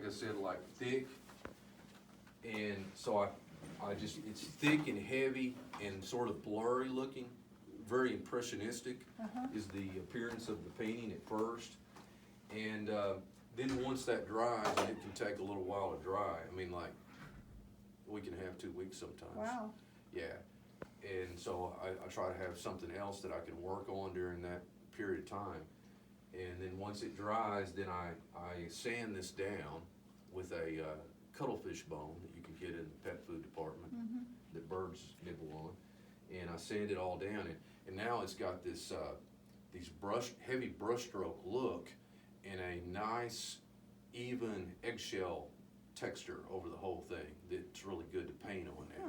I said, like thick. And so it's thick and heavy and sort of blurry looking, very impressionistic is the appearance of the painting at first. And then once that dries, and it can take a little while to dry. I mean, like, we can have 2 weeks sometimes. Wow. Yeah. And so I try to have something else that I can work on during that period of time. And then once it dries, then I sand this down with a cuttlefish bone that you can get in the pet food department that birds nibble on. And I sand it all down, and now it's got this these heavy brushstroke look and a nice, even eggshell texture over the whole thing that's really good to paint on there.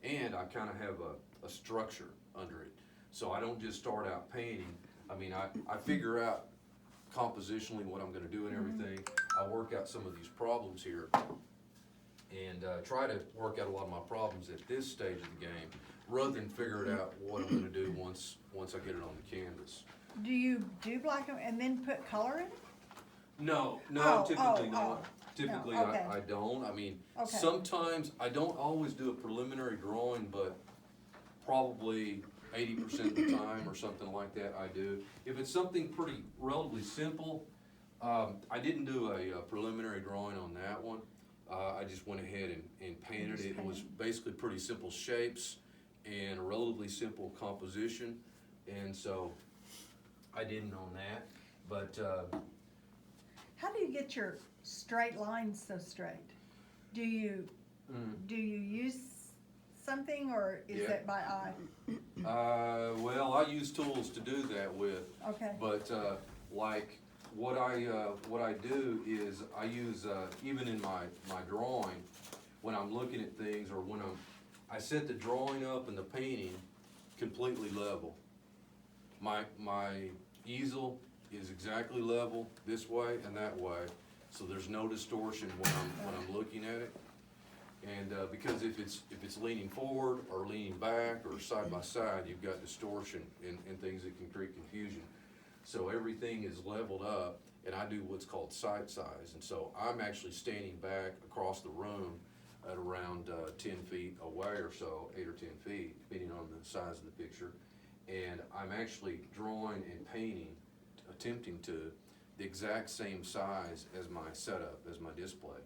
And I kind of have a structure under it. So I don't just start out painting. I mean, I figure out compositionally what I'm going to do and everything. I work out some of these problems here and try to work out a lot of my problems at this stage of the game rather than figure it out what I'm going to do once I get it on the canvas. Do you do black and then put color in it? No, typically not. Typically, no, okay. I don't. I mean, Okay. sometimes I don't always do a preliminary drawing, but probably 80% of the time or something like that I do. If it's something pretty relatively simple, I didn't do a preliminary drawing on that one. I just went ahead and painted it. It was basically pretty simple shapes and a relatively simple composition, and so I didn't on that. But How do you get your straight lines so straight? Do you use something, or is Yeah. it by eye? well, I use tools to do that with. Okay. But like what I do is I use even in my drawing, when I'm looking at things, or when I set the drawing up and the painting completely level. My easel is exactly level this way and that way, so there's no distortion when I'm looking at it. And because if it's leaning forward or leaning back or side by side, you've got distortion and things that can create confusion. So everything is leveled up, and I do what's called sight size. And so I'm actually standing back across the room at around 10 feet away or so, 8 or 10 feet, depending on the size of the picture. And I'm actually drawing and painting, attempting to the exact same size as my setup, as my display.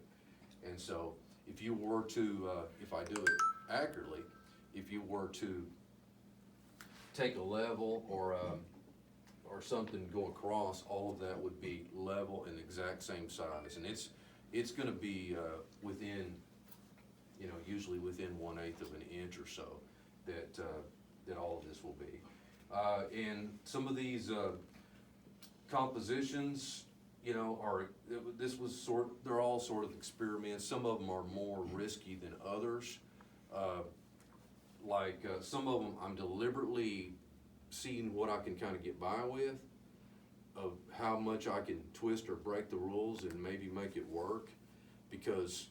And so if you were to, if I do it accurately, if you were to take a level or something go across, all of that would be level and the exact same size. And it's going to be within, usually within 1/8 of an inch or so that all of this will be. And some of these compositions, they're all sort of experiments. Some of them are more risky than others. Some of them I'm deliberately seeing what I can kind of get by with, of how much I can twist or break the rules and maybe make it work, because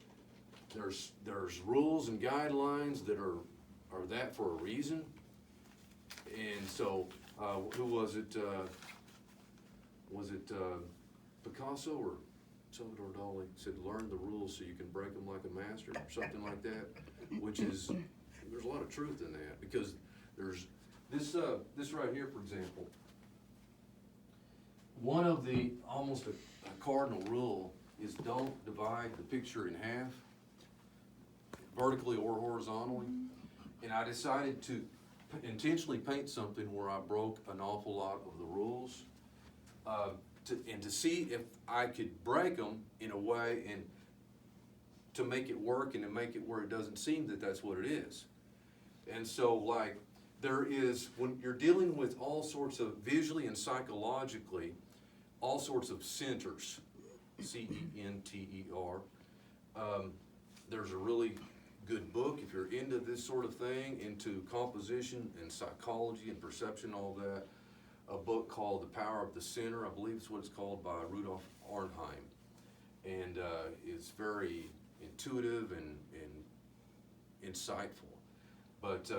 there's rules and guidelines that are that for a reason. And so who was it? Was it Picasso or Salvador Dali said, "Learn the rules so you can break them like a master," or something like that, which is, there's a lot of truth in that, because there's this right here, for example. One of the almost a cardinal rule is don't divide the picture in half, vertically or horizontally. And I decided to intentionally paint something where I broke an awful lot of the rules, to see if I could break them in a way and to make it work and to make it where it doesn't seem that that's what it is. And so, there is, when you're dealing with all sorts of, visually and psychologically, all sorts of centers, C-E-N-T-E-R. There's a really good book, if you're into this sort of thing, into composition and psychology and perception, all that, a book called The Power of the Center, I believe is what it's called, by Rudolf Arnheim. And it's very intuitive and insightful. But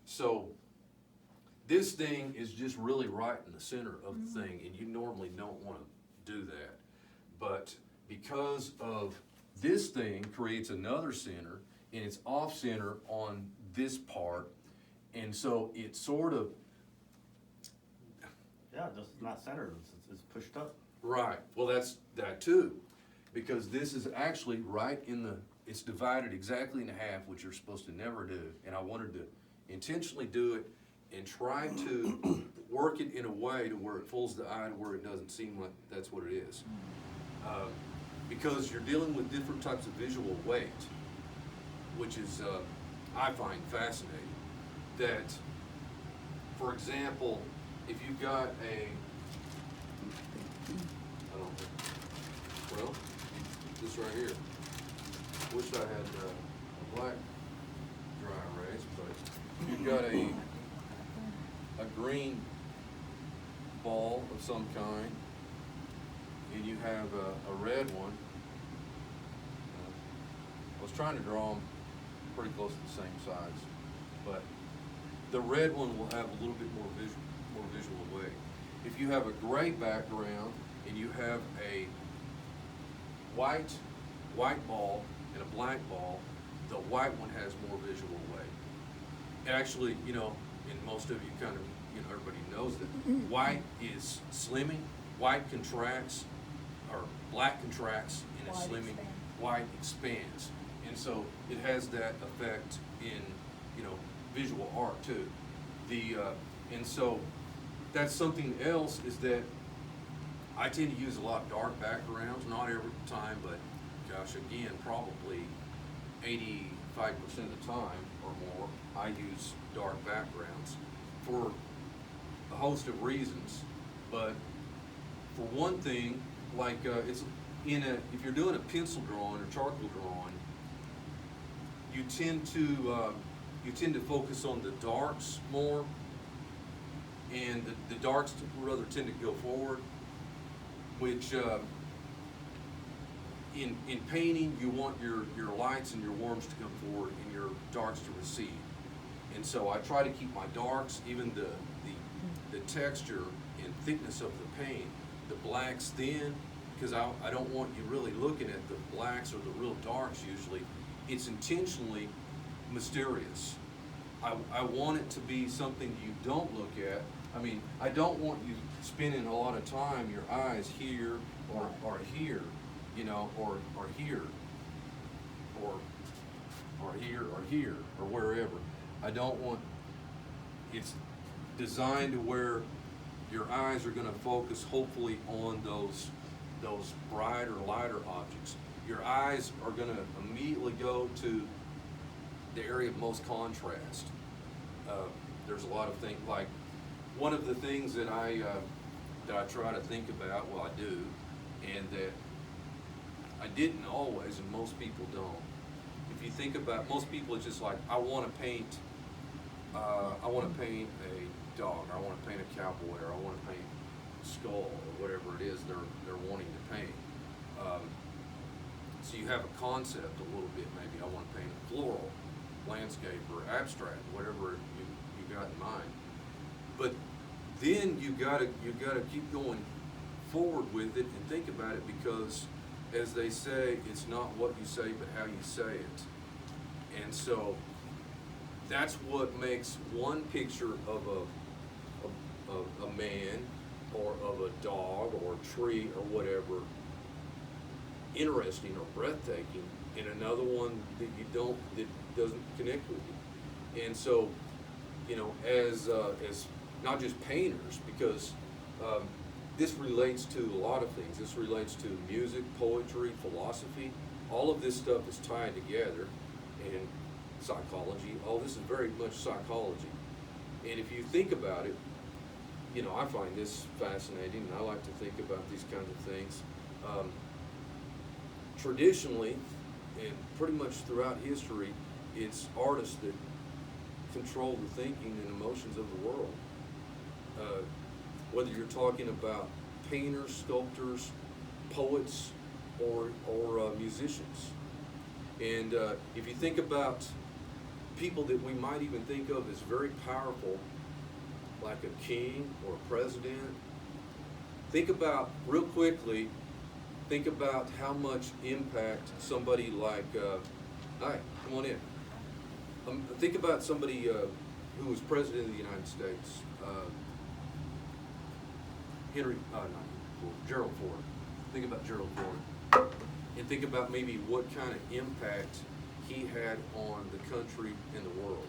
so this thing is just really right in the center of the thing, and you normally don't want to do that. But because of This thing creates another center, and it's off center on this part, and so it sort of, Yeah, just not centered, it's pushed up. right, well, that's that too, because this is actually right in the, it's divided exactly in half, which you're supposed to never do, and I wanted to intentionally do it and try to work it in a way to where it fools the eye, to where it doesn't seem like that's what it is. Because you're dealing with different types of visual weight, which is, I find fascinating. That, for example, if you've got a, I don't know, well, this right here. Wish I had a black dry erase, but you've got a green ball of some kind, and you have a red one. I was trying to draw them pretty close to the same size, but the red one will have a little bit more visual weight. If you have a gray background and you have a white ball and a black ball, the white one has more visual weight. Actually, you know, and most of you kind of, you know, everybody knows that white is slimming, white contracts, or black contracts, and it's White slimming, expands. white expands. And so it has that effect in, you know, visual art too. And so that's something else, is that I tend to use a lot of dark backgrounds, not every time, but gosh, again, probably 85% of the time or more, I use dark backgrounds for a host of reasons. But for one thing, like it's if you're doing a pencil drawing or charcoal drawing, you tend to focus on the darks more, and the darks rather tend to go forward, which in painting, you want your lights and your warms to come forward and your darks to recede. And so I try to keep my darks, even the texture and thickness of the paint, the blacks thin, because I don't want you really looking at the blacks or the real darks usually. It's intentionally mysterious. I want it to be something you don't look at. I mean, I don't want you spending a lot of time, your eyes here or here, you know, or here, or here, or here, or wherever. I don't want, it's designed to where your eyes are gonna focus hopefully on those brighter, lighter objects. Your eyes are gonna immediately go to the area of most contrast. There's a lot of things, like one of the things that I try to think about, well, I do, and that I didn't always, and most people don't. If you think about, most people, it's just like, I want to paint a dog, or I want to paint a cowboy, or I want to paint a skull, or whatever it is they're wanting to paint. So you have a concept a little bit, maybe I want to paint a floral, landscape, or abstract, whatever you got in mind. But then you gotta keep going forward with it and think about it, because as they say, it's not what you say but how you say it. And so that's what makes one picture of a man or of a dog or a tree or whatever interesting or breathtaking, and another one that doesn't connect with you. And so, you know, as not just painters, because this relates to a lot of things. This relates to music, poetry, philosophy. All of this stuff is tied together, and psychology. All this is very much psychology. And if you think about it, you know, I find this fascinating, and I like to think about these kinds of things. Traditionally, and pretty much throughout history, it's artists that control the thinking and emotions of the world. Whether you're talking about painters, sculptors, poets, or musicians. And if you think about people that we might even think of as very powerful, like a king or a president, think about real quickly think about how much impact somebody like, hi, come on in. Think about somebody who was president of the United States, Gerald Ford. Think about Gerald Ford. And think about maybe what kind of impact he had on the country and the world.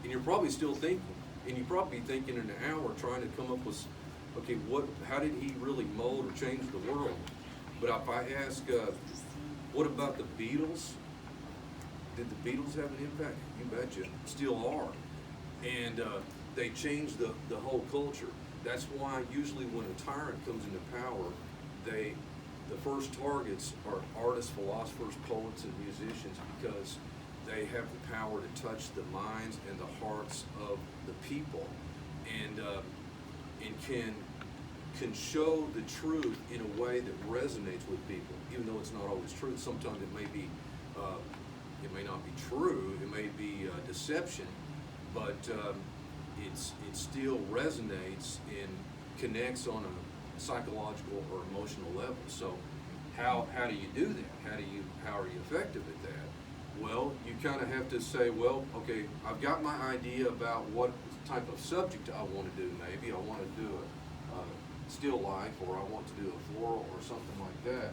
And you're probably still thinking, and you're probably thinking in an hour trying to come up with, okay, how did he really mold or change the world? But if I ask, what about the Beatles? Did the Beatles have an impact? You betcha, still are. And they changed the whole culture. That's why usually when a tyrant comes into power, the first targets are artists, philosophers, poets, and musicians, because they have the power to touch the minds and the hearts of the people, and can show the truth in a way that resonates with people, even though it's not always true. Sometimes it may be, it may not be true. It may be deception, but it still resonates and connects on a psychological or emotional level. So how do you do that? How are you effective at that? Well, you kind of have to say, well, okay, I've got my idea about what type of subject I want to do. Maybe I want to do a still life, or I want to do a floral or something like that.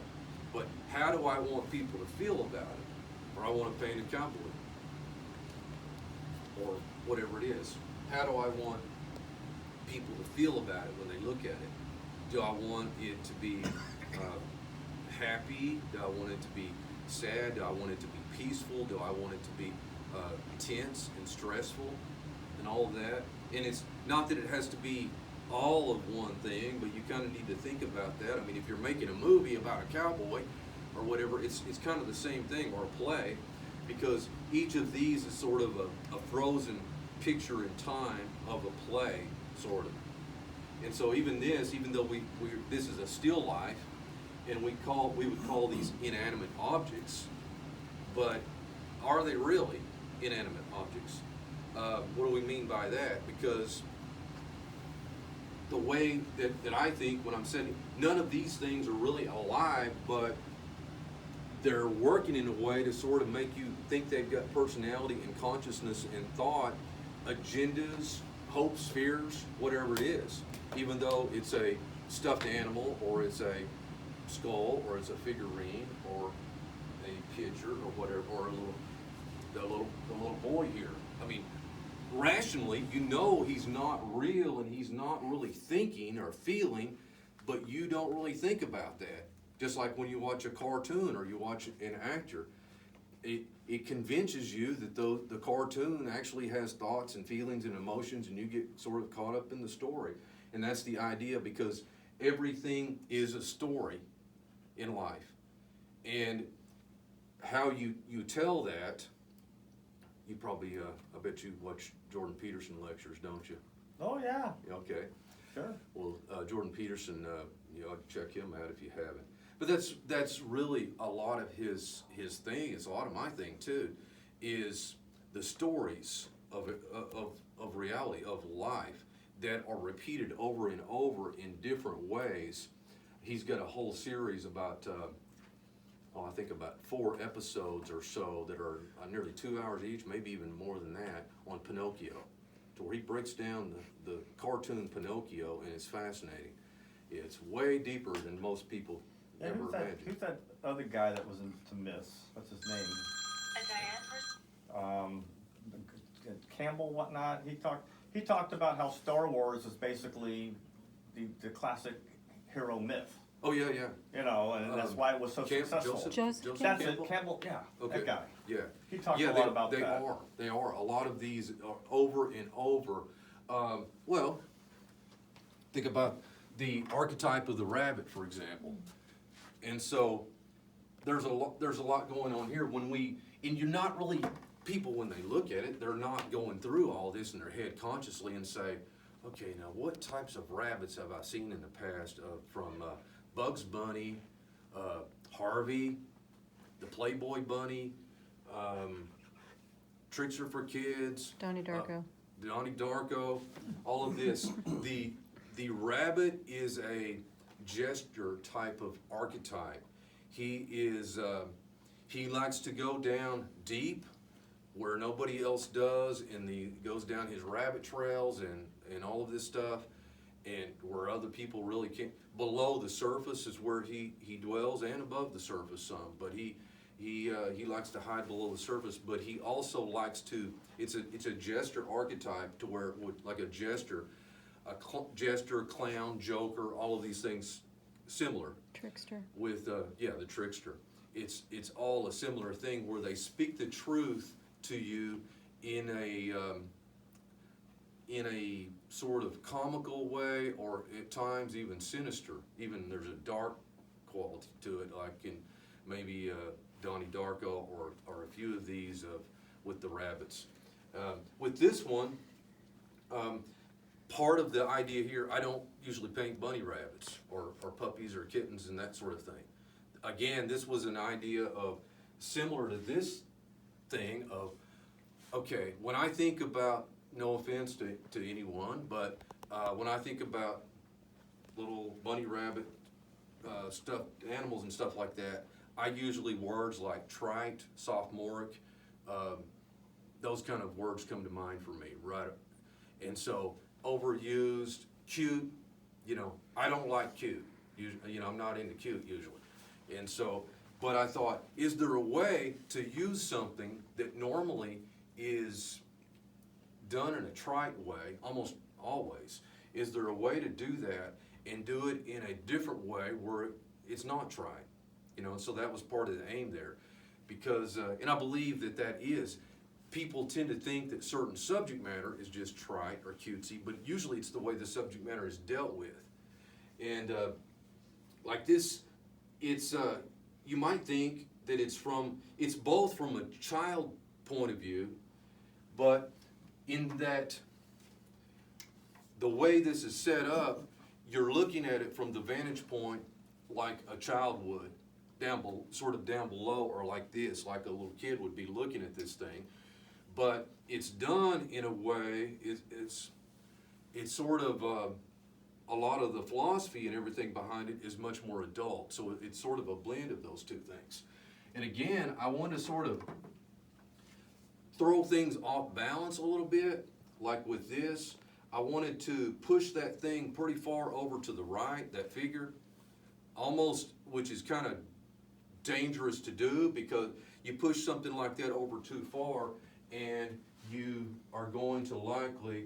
But how do I want people to feel about it? Or I want to paint a cowboy, or whatever it is. How do I want people to feel about it when they look at it? Do I want it to be happy? Do I want it to be sad? Do I want it to be peaceful? Do I want it to be tense and stressful and all of that? And it's not that it has to be all of one thing, but you kind of need to think about that. I mean, if you're making a movie about a cowboy or whatever, it's kind of the same thing, or a play, because each of these is sort of a frozen picture in time of a play, sort of. And so even though this is a still life, and we would call these inanimate objects, but are they really inanimate objects? What do we mean by that? Because the way that I think when I'm saying, none of these things are really alive, but they're working in a way to sort of make you think they've got personality and consciousness and thought, agendas, hopes, fears, whatever it is. Even though it's a stuffed animal, or it's a skull, or it's a figurine, or a picture, or whatever, or the little boy here. I mean, rationally, you know he's not real and he's not really thinking or feeling, but you don't really think about that. Just like when you watch a cartoon or you watch an actor, it convinces you that the cartoon actually has thoughts and feelings and emotions, and you get sort of caught up in the story. And that's the idea, because everything is a story in life. And how you tell that, you probably, I bet you watch Jordan Peterson lectures, don't you? Oh, yeah. Okay. Sure. Well, Jordan Peterson, you ought to check him out if you haven't. But that's really a lot of his thing. It's a lot of my thing too, is the stories of reality, of life, that are repeated over and over in different ways. He's got a whole series about, I think about 4 episodes or so that are nearly 2 hours each, maybe even more than that, on Pinocchio, to where he breaks down the cartoon Pinocchio, and it's fascinating. It's way deeper than most people ever imagined. Who's that other guy that was into Myths? What's his name? Campbell, whatnot. He talked about how Star Wars is basically the classic hero myth. Oh yeah. You know, and that's why it was so successful. Joseph That's Campbell. it, Campbell. Yeah, Okay. that guy. Yeah. He talked a lot about they that. They are. A lot of these are over and over. Well, think about the archetype of the rabbit, for example. And so there's a lot going on here. And you're not really, people when they look at it, they're not going through all this in their head consciously and say, okay, now what types of rabbits have I seen in the past, from Bugs Bunny, Harvey, the Playboy Bunny, Tricks Are for Kids, Donnie Darko. Donnie Darko, all of this. The rabbit is a gesture type of archetype. He is, he likes to go down deep where nobody else does, and he goes down his rabbit trails and all of this stuff, and where other people really can't. Below the surface is where he dwells, and above the surface some, but he likes to hide below the surface, but he also likes to, it's a jester archetype, to where it would, like a jester, jester, clown, joker, all of these things similar. Trickster. With, yeah, the trickster. It's all a similar thing where they speak the truth to you in a sort of comical way, or at times even sinister. Even there's a dark quality to it, like in maybe Donnie Darko or a few of these with the rabbits. With this one, part of the idea here, I don't usually paint bunny rabbits or puppies or kittens and that sort of thing. Again, this was an idea of, similar to this thing of, okay, when I think about, no offense to anyone, but when I think about little bunny rabbit stuffed animals and stuff like that, I usually words like trite, sophomoric, those kind of words come to mind for me, right? And so overused, cute, you know, I don't like cute. You know, I'm not into cute usually. And so, but I thought, is there a way to use something that normally is done in a trite way, almost always? Is there a way to do that and do it in a different way where it's not trite? You know, and so that was part of the aim there. Because, and I believe that is, people tend to think that certain subject matter is just trite or cutesy, but usually it's the way the subject matter is dealt with. And like this, it's, you might think that it's both from a child point of view, but in that the way this is set up, you're looking at it from the vantage point like a child would, sort of down below, or like this, like a little kid would be looking at this thing. But it's done in a way, it's sort of, a lot of the philosophy and everything behind it is much more adult. So it's sort of a blend of those two things. And again, I want to sort of throw things off balance a little bit, like with this. I wanted to push that thing pretty far over to the right, that figure, almost, which is kind of dangerous to do, because you push something like that over too far and you are going to likely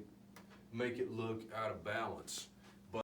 make it look out of balance.